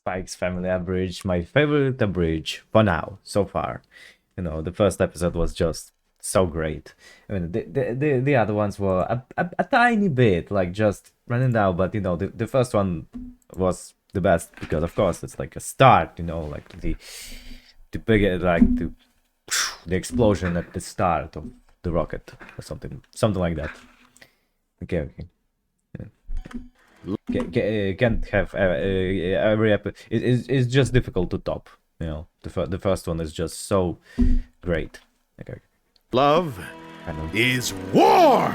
Spike's Family Abridged, my favorite Abridged for now, so far. You know, the first episode was just so great. I mean, the other ones were a tiny bit, like, just running down, but, you know, the first one was the best, because, of course, it's like a start, you know, like, the big, like, the explosion at the start of the rocket, or something like that. Okay. Can't have every episode. It's just difficult to top. You know, the first one is just so great. Okay. Love is war!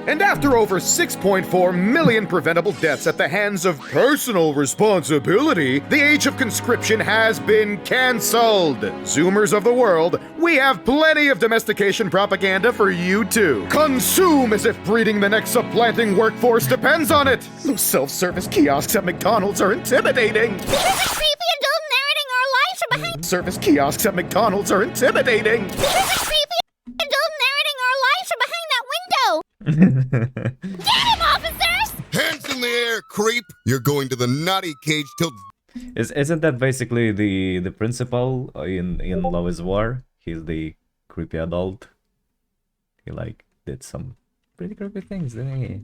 And after over 6.4 million preventable deaths at the hands of personal responsibility, the age of conscription has been cancelled. Zoomers of the world, we have plenty of domestication propaganda for you too. Consume as if breeding the next supplanting workforce depends on it. Those self-service kiosks at McDonald's are intimidating. There's a creepy adult narrating our lives from behind. Service kiosks at McDonald's are intimidating. There's a creepy adult narrating our lives from behind that window. Get him, officers! Hands in the air, creep! You're going to the naughty cage till... Isn't that basically the principal in Love is War? He's the creepy adult. He, like, did some pretty creepy things, didn't he?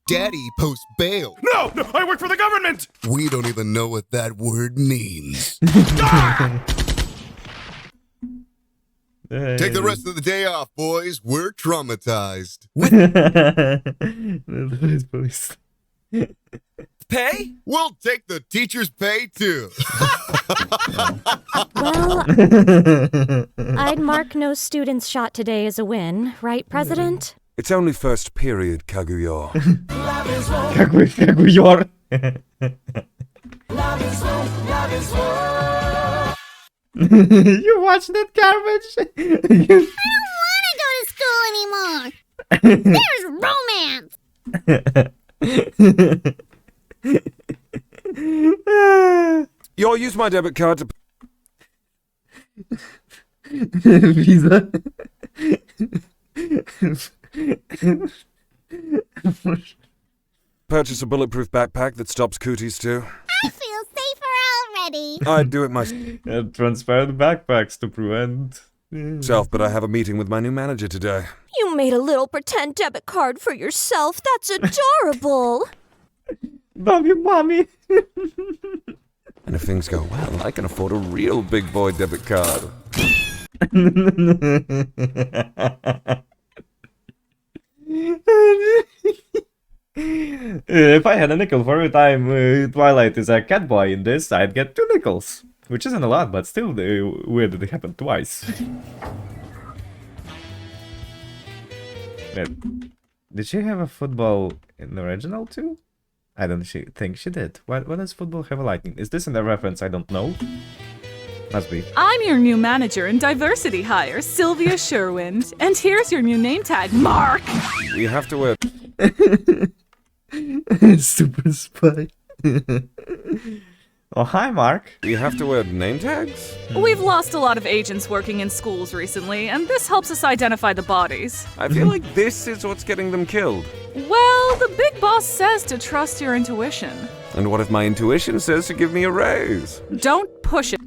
Daddy posts bail. No! I work for the government! We don't even know what that word means. Take the rest of the day off, boys. We're traumatized. Pay? We'll take the teacher's pay, too. Well, I'd mark no students shot today as a win, right, President? It's only first period, Kaguya. Kaguyor. You watch that garbage? I don't want to go to school anymore. There's romance. You'll use my debit card to Visa. purchase a bulletproof backpack that stops cooties too. I feel safer already. I'd do it myself, Transparent backpacks to prevent. but I have a meeting with my new manager today. You made a little pretend debit card for yourself. That's adorable. Mommy. And if things go well, I can afford a real big boy debit card. If I had a nickel for every time Twilight is a cat boy in this, I'd get 2 nickels. Which isn't a lot, but still weird that it happened twice. Did she have a football in the original too? I don't think she did. Why does football have a lightning? Is this in a reference I don't know? Must be. I'm your new manager in diversity hire, Sylvia Sherwind. And here's your new name tag, Mark! We have to wear... Super spy. Oh, hi, Mark. We have to wear name tags? We've lost a lot of agents working in schools recently, and this helps us identify the bodies. I feel like this is what's getting them killed. Well, the big boss says to trust your intuition. And what if my intuition says to give me a raise? Don't push it.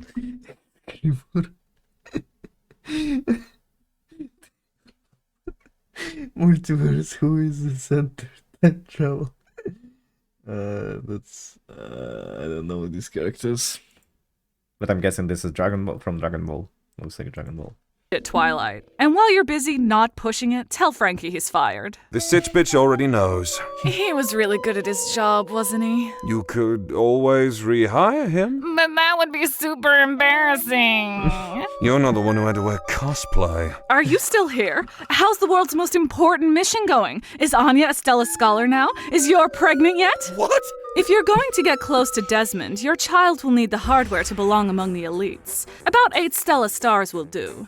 Multiverse, who is the center? Time travel. That's I don't know these characters, but I'm guessing this is Dragon Ball from Dragon Ball. Looks like a Dragon Ball. At Twilight. And while you're busy not pushing it, tell Frankie he's fired. The sitch bitch already knows. He was really good at his job, wasn't he? You could always rehire him. But that would be super embarrassing. You're not the one who had to wear cosplay. Are you still here? How's the world's most important mission going? Is Anya a Stella Scholar now? Is Yor pregnant yet? What? If you're going to get close to Desmond, your child will need the hardware to belong among the elites. About 8 Stella stars will do.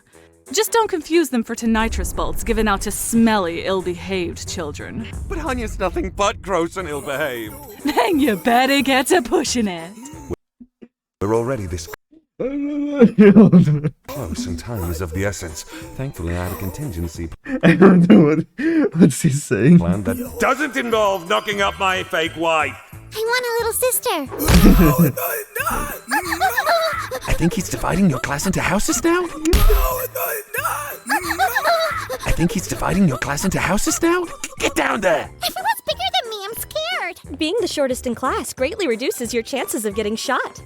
Just don't confuse them for nitrous bolts given out to smelly, ill-behaved children. But Anya's nothing but gross and ill-behaved. Then you better get to pushing it. We're already this close and time is of the essence. Thankfully, I had a contingency I don't know what's he saying. plan that doesn't involve knocking up my fake wife. I want a little sister. think he's dividing your class into houses now? I think he's dividing your class into houses now? Get down there! Everyone's bigger than me. I'm scared. Being the shortest in class greatly reduces your chances of getting shot.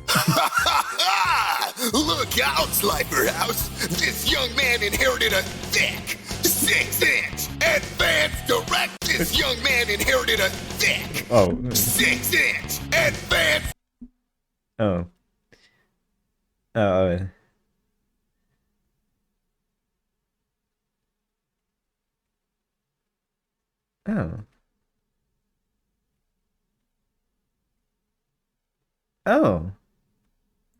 Look out, Slifer House! This young man inherited a thick 6-inch advanced direct. This young man inherited a thick 6-inch advanced. Oh. Oh. Oh.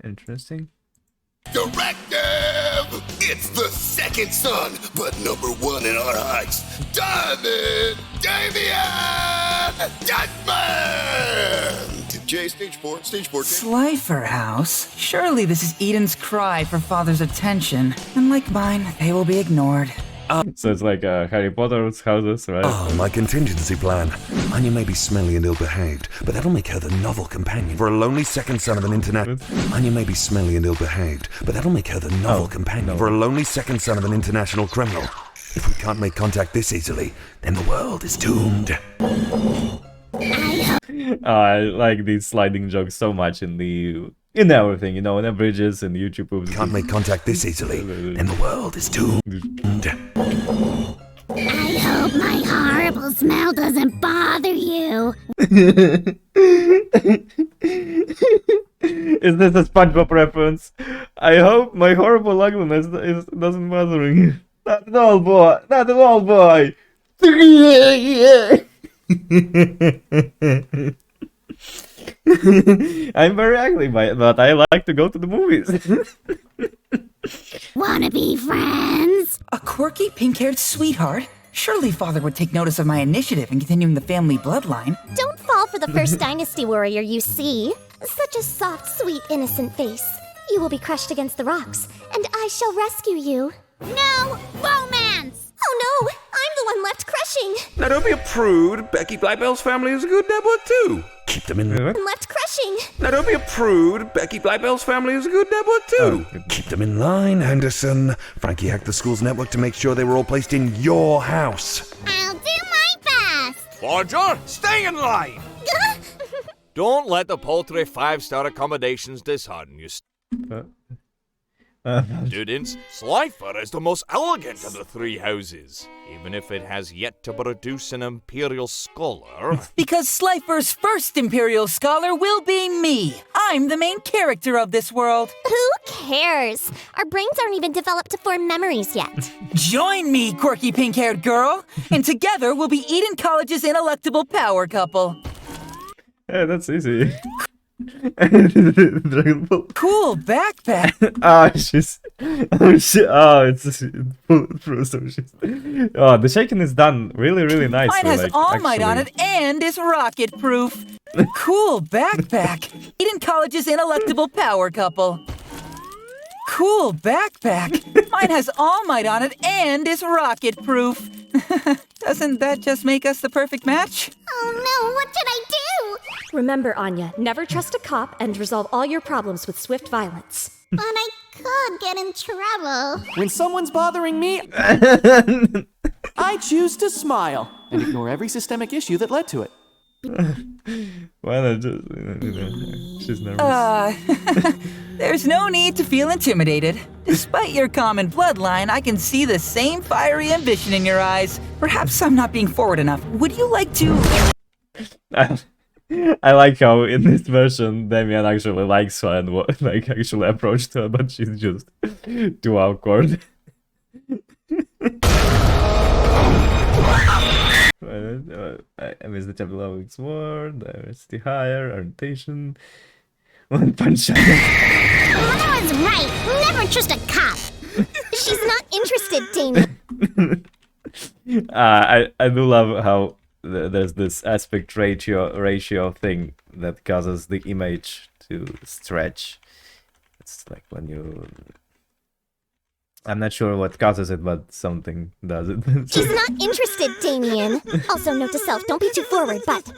Interesting. Directive! It's the second son, but number one in our hearts, Diamond Damian Desmond! Jay, stage four. Slifer House? Surely this is Eden's cry for father's attention. And like mine, they will be ignored. So it's like Harry Potter's houses, right? Oh, my contingency plan. Anya may be smelly and ill-behaved, but that'll make her the novel companion for a lonely second son of an international... Anya may be smelly and ill-behaved, but that'll make her the novel companion for a lonely second son of an international criminal. If we can't make contact this easily, then the world is doomed. I like these sliding jokes so much in everything, in Abridged and YouTube movies. Can't make contact this easily, then the world is doomed. I hope my horrible smell doesn't bother you. Is this a SpongeBob reference? I hope my horrible ugliness doesn't bother you. Not at all, boy. Not at all, boy. I'm very ugly, but I like to go to the movies. Wanna be friends? A quirky, pink-haired sweetheart? Surely father would take notice of my initiative in continuing the family bloodline. Don't fall for the first dynasty warrior you see. Such a soft, sweet, innocent face. You will be crushed against the rocks, and I shall rescue you. No romance! Oh no, I'm the one left crushing. Now don't be a prude. Becky Blybell's family is a good network too. Keep them in... Left crushing. Now don't be a prude. Becky Blybell's family is a good network too. Keep them in line, Henderson. Frankie hacked the school's network to make sure they were all placed in your house. I'll do my best. Forger, stay in line! Don't let the paltry 5-star accommodations dishearten you. Students, Slifer is the most elegant of the three houses, even if it has yet to produce an imperial scholar. Because Slifer's first imperial scholar will be me. I'm the main character of this world. Who cares? Our brains aren't even developed to form memories yet. Join me, quirky pink-haired girl, and together we'll be Eden College's ineluctable power couple. Yeah, that's easy. Dragon Ball. Cool backpack. It's bulletproof. The shaking is done really, really nicely. Mine has All Might on it and is rocket proof. Cool backpack. Eden College's ineluctable power couple. Cool backpack. Mine has All Might on it and is rocket proof. Doesn't that just make us the perfect match? Oh no, what should I do? Remember, Anya, never trust a cop and resolve all your problems with swift violence. But I could get in trouble. When someone's bothering me, I choose to smile and ignore every systemic issue that led to it. Why not just... she's nervous. There's no need to feel intimidated. Despite your common bloodline, I can see the same fiery ambition in your eyes. Perhaps I'm not being forward enough. Would you like to... I like how in this version Damien actually likes her and actually approached her, but she's just too awkward. I miss the chapter level sword, diversity higher, orientation. One punch shot. Mother was right. Never trust a cop. She's not interested, Damien. I do love how there's this aspect ratio thing that causes the image to stretch. It's like when you... I'm not sure what causes it, but something does it. She's not interested, Damien. Also, note to self, don't be too forward, but... Her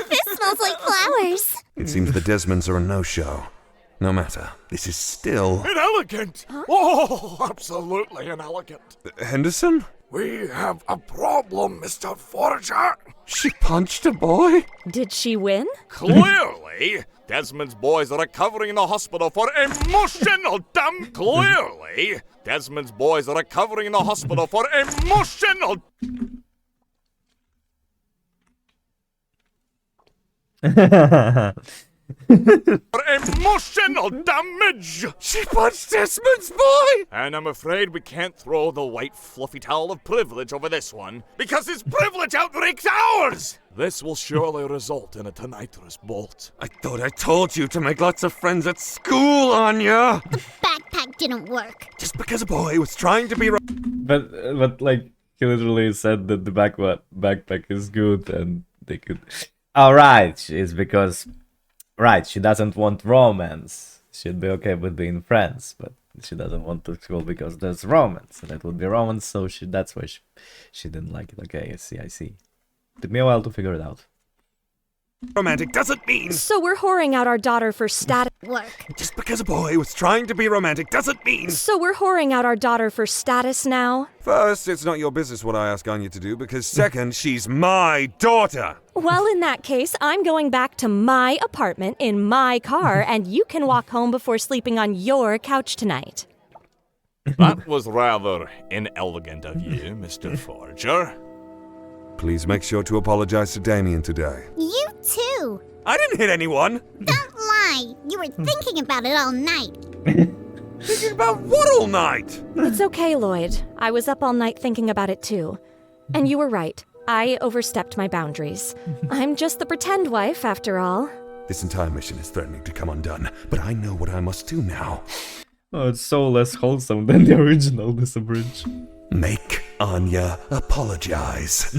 fist smells like flowers. It seems the Desmonds are a no-show. No matter, this is still... Inelegant! Oh, absolutely inelegant. Henderson? We have a problem, Mr. Forger. She punched a boy? Did she win? Clearly, Desmond's boys are recovering in the hospital for emotional Clearly, Desmond's boys are recovering in the hospital for emotional... emotional damage! She punched Desmond's boy! And I'm afraid we can't throw the white fluffy towel of privilege over this one, because his privilege outranks ours! This will surely result in a tinnitus bolt. I thought I told you to make lots of friends at school, Anya! Backpack didn't work. Just because a boy was trying to be... But like, he literally said that the backpack is good and they could... Alright, it's because... Right, she doesn't want romance. She'd be okay with being friends, but she doesn't want to school because there's romance. And that would be romance, so that's why she didn't like it. Okay, I see. Took me a while to figure it out. Romantic doesn't mean... So we're whoring out our daughter for status... Work. Just because a boy was trying to be romantic doesn't mean... So we're whoring out our daughter for status now? First, it's not your business what I ask Anya to do, because second, she's my daughter! Well, in that case, I'm going back to my apartment in my car, and you can walk home before sleeping on your couch tonight. That was rather inelegant of you, Mr. Forger. Please make sure to apologize to Damien today. You too. I didn't hit anyone! Don't lie. You were thinking about it all night. Thinking about what all night? It's okay, Lloyd. I was up all night thinking about it too. And you were right. I overstepped my boundaries. I'm just the pretend wife, after all. This entire mission is threatening to come undone, but I know what I must do now. Oh, it's so less wholesome than the original, this Abridged. Make Anya apologize.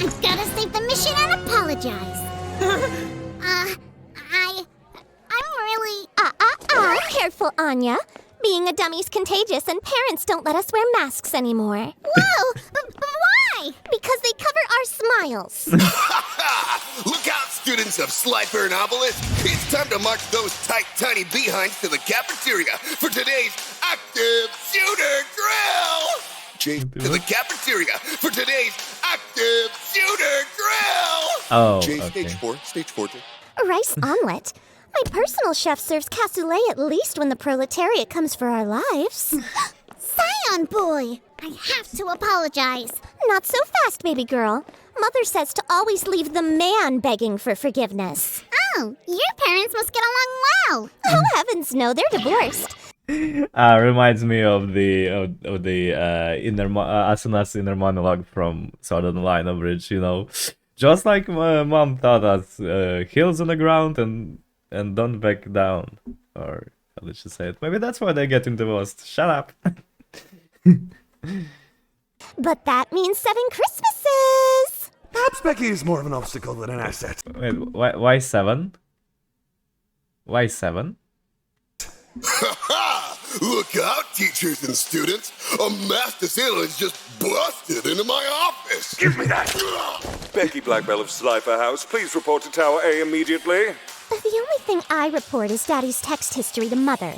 I've gotta save the mission and apologize. I'm really... Careful, Anya. Being a dummy's contagious and parents don't let us wear masks anymore. Whoa! Why? Because they cover our smiles. Look out, students of Slifer and Obelisk. It's time to march those tight, tiny behinds to the cafeteria for today's active shooter drill. To the cafeteria for today's active shooter drill. Oh, Jay, okay. stage four. Jay. Rice omelet. My personal chef serves cassoulet at least when the proletariat comes for our lives. Scion boy! I have to apologize. Not so fast, baby girl. Mother says to always leave the man begging for forgiveness. Oh, your parents must get along well. Oh, heavens no, they're divorced. Reminds me of the Asuna's inner monologue from Southern Line Abridged, you know. Just like my mom taught us, heels on the ground and don't back down. Or how did she say it? Maybe that's why they get in divorced. Shut up. But that means 7 Christmases. Perhaps Becky is more of an obstacle than an asset. Wait, why 7? Why 7? Look out, teachers and students. A masked assailant just busted into my office. Give me that! Becky Blackbell of Slifer House, please report to Tower A immediately. The only thing I report is Daddy's text history to Mother.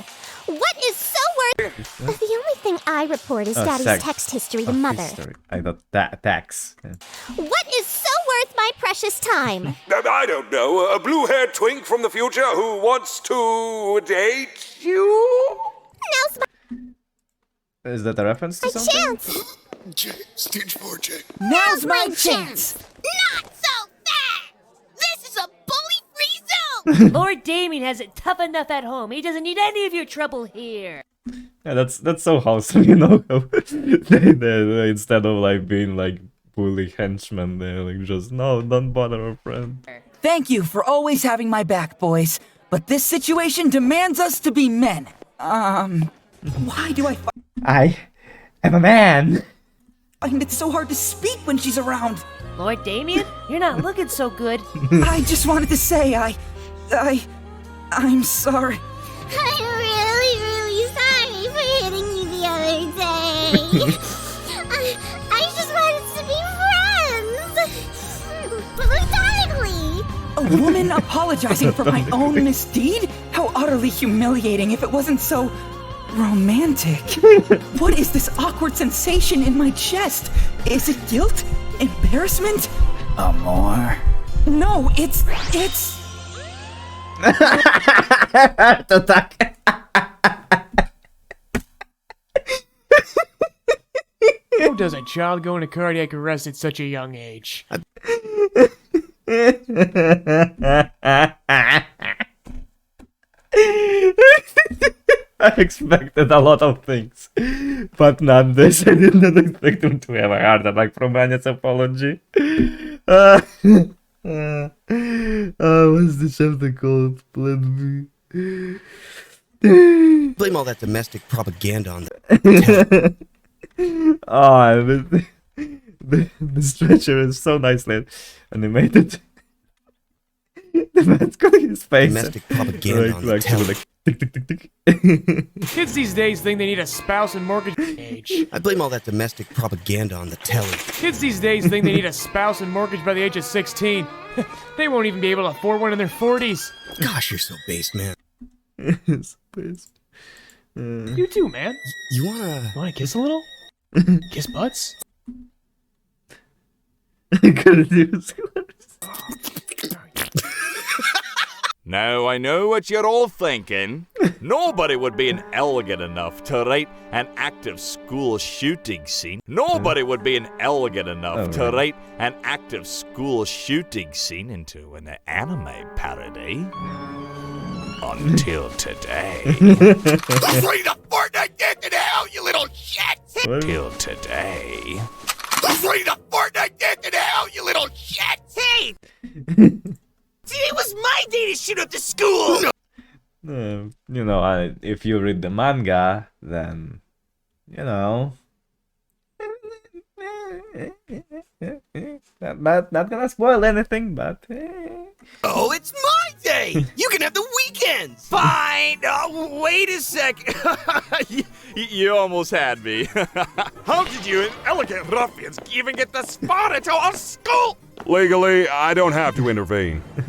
What is so worth... The only thing I report is Daddy's text history to Mother. History. I thought that tax. Yeah. What is so worth my precious time? I don't know. A blue-haired twink from the future who wants to date you? Now's my Is that a reference to something? chance! Jay, stage 4, Jay. Now's my chance! Not so fast! This is a bully-free zone! Lord Damien has it tough enough at home. He doesn't need any of your trouble here. Yeah, that's so wholesome, you know. they instead of like being like bully henchmen, they're like just no, don't bother our friend. Thank you for always having my back, boys. But this situation demands us to be men. Why do I I am a man. find it so hard to speak when she's around? Lord Damien, you're not looking so good. I just wanted to say I'm sorry. I'm really sorry for hitting you the other day. I just wanted to be friends. Platonically. Oh, woman apologizing for my own misdeed? How utterly humiliating if it wasn't so romantic. What is this awkward sensation in my chest? Is it guilt? Embarrassment? Amor? No, it's... How does a child go into cardiac arrest at such a young age? I expected a lot of things, but not this. I did not expect him to have a heart attack from Anya's apology. What's the chapter called? Plan B. Blame all that domestic propaganda on the... The stretcher is so nicely animated. The man's got his face. Domestic propaganda on the telly. Tick, tick, tick, tick. Kids these days think they need a spouse and mortgage age. I blame all that domestic propaganda on the telly. Kids these days think they need a spouse and mortgage by the age of 16. They won't even be able to afford one in their 40s. Gosh, you're so based, man. Based. You too, man. You wanna kiss a little? Kiss butts? Couldn't use Now I know what you're all thinking. Nobody would be elegant enough to write an active school shooting scene. Nobody would be elegant enough to write an active school shooting scene into an anime parody. Until today. Afraid of Fortnite death in hell, you little shit! Till today. Afraid of Fortnite death in hell, you little shit! Hey! Today was my day to shoot up the school! You know, if you read the manga, then, you know, not gonna spoil anything, but Oh, it's my day! You can have the weekends! Fine! Wait a sec! You almost had me. How did you elegant ruffians even get the spot into our school? Legally, I don't have to intervene. Well,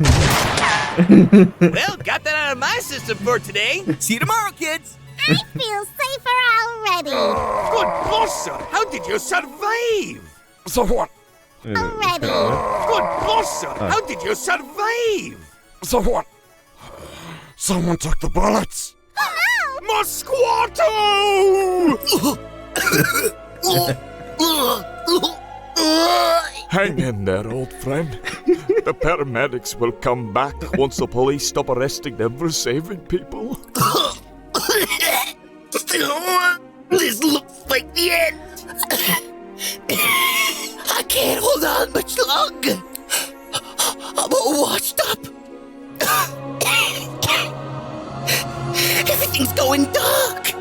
got that out of my system for today. See you tomorrow, kids! I feel safer already. Good boss, sir! How did you survive? Someone, Already. Good boss, sir! How did you survive? someone took the bullets. Mosquito! Hang in there, old friend. The paramedics will come back once the police stop arresting them for saving people. This looks like the end. I can't hold on much longer. I'm all washed up. Everything's going dark.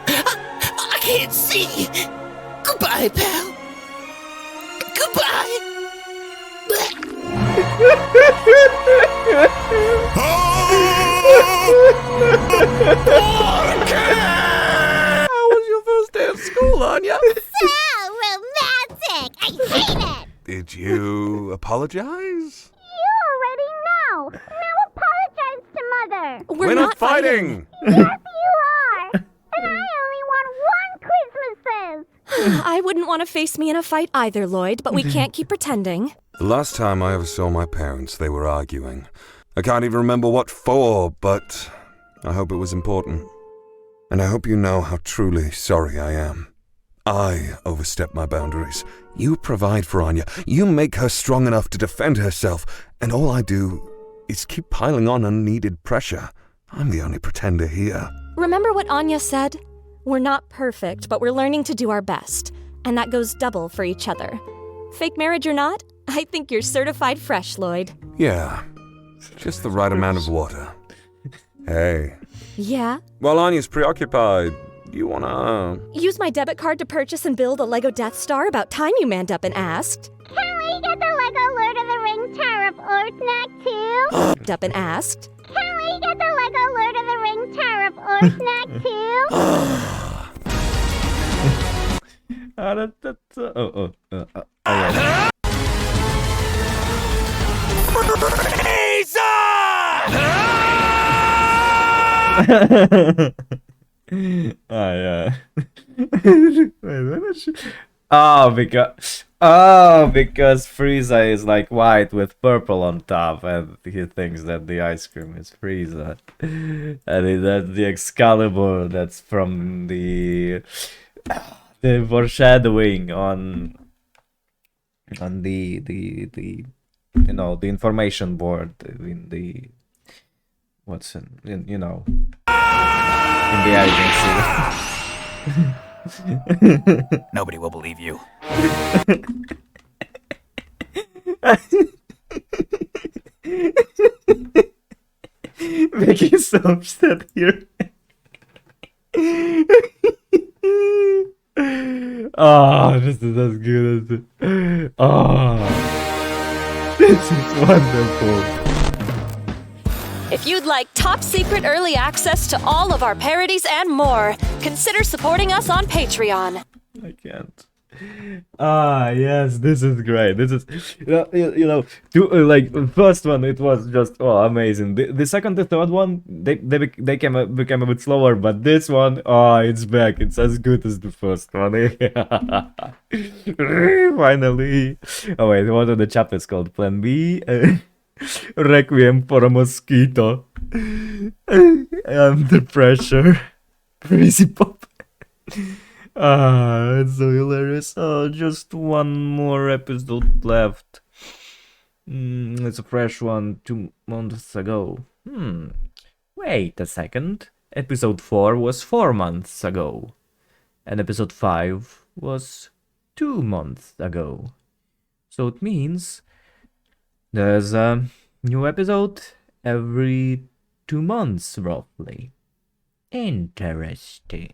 I can't see. Goodbye, pal. Goodbye. How was your first day of school, Anya? So romantic. I hate it. Did you apologize? You already know. Now apologize to Mother. We're not fighting. Yes, you are. And I only want one Christmases. I wouldn't want to face me in a fight either, Lloyd, but we can't keep pretending. The last time I ever saw my parents, they were arguing. I can't even remember what for, but I hope it was important. And I hope you know how truly sorry I am. I overstep my boundaries. You provide for Anya. You make her strong enough to defend herself. And all I do is keep piling on unneeded pressure. I'm the only pretender here. Remember what Anya said? We're not perfect, but we're learning to do our best. And that goes double for each other. Fake marriage or not, I think you're certified fresh, Lloyd. Yeah, just the right amount of water. Hey. Yeah? While Anya's preoccupied, you wanna... Use my debit card to purchase and build a Lego Death Star? About time you manned up and asked. Can we get the Lego Lord of the Rings Tower of Orthnag too? Up and asked. Can we get the Lego Lord of the Rings Tower of Orthnag too? Alright. Yeah. Because Frieza is like white with purple on top, and he thinks that the ice cream is Frieza, and that's the Excalibur that's from the foreshadowing on the you know, the information board in the what's in you know, in the agency. Nobody will believe you. Vicky's so upset here. Oh, this is as good as it. Oh, this is wonderful. If you'd like top secret early access to all of our parodies and more, consider supporting us on Patreon. I can't. Yes, this is great. This is, like first one, it was just amazing. The second, the third one, they became a bit slower, but this one, it's back. It's as good as the first one. Finally. Oh wait, what are the chapters called? Plan B, Requiem for a Mosquito, Under Pressure, Crazy Pop. It's so hilarious. Just one more episode left. It's a fresh one 2 months ago. Wait a second. Episode 4 was 4 months ago. And episode 5 was 2 months ago. So it means there's a new episode every 2 months, roughly. Interesting.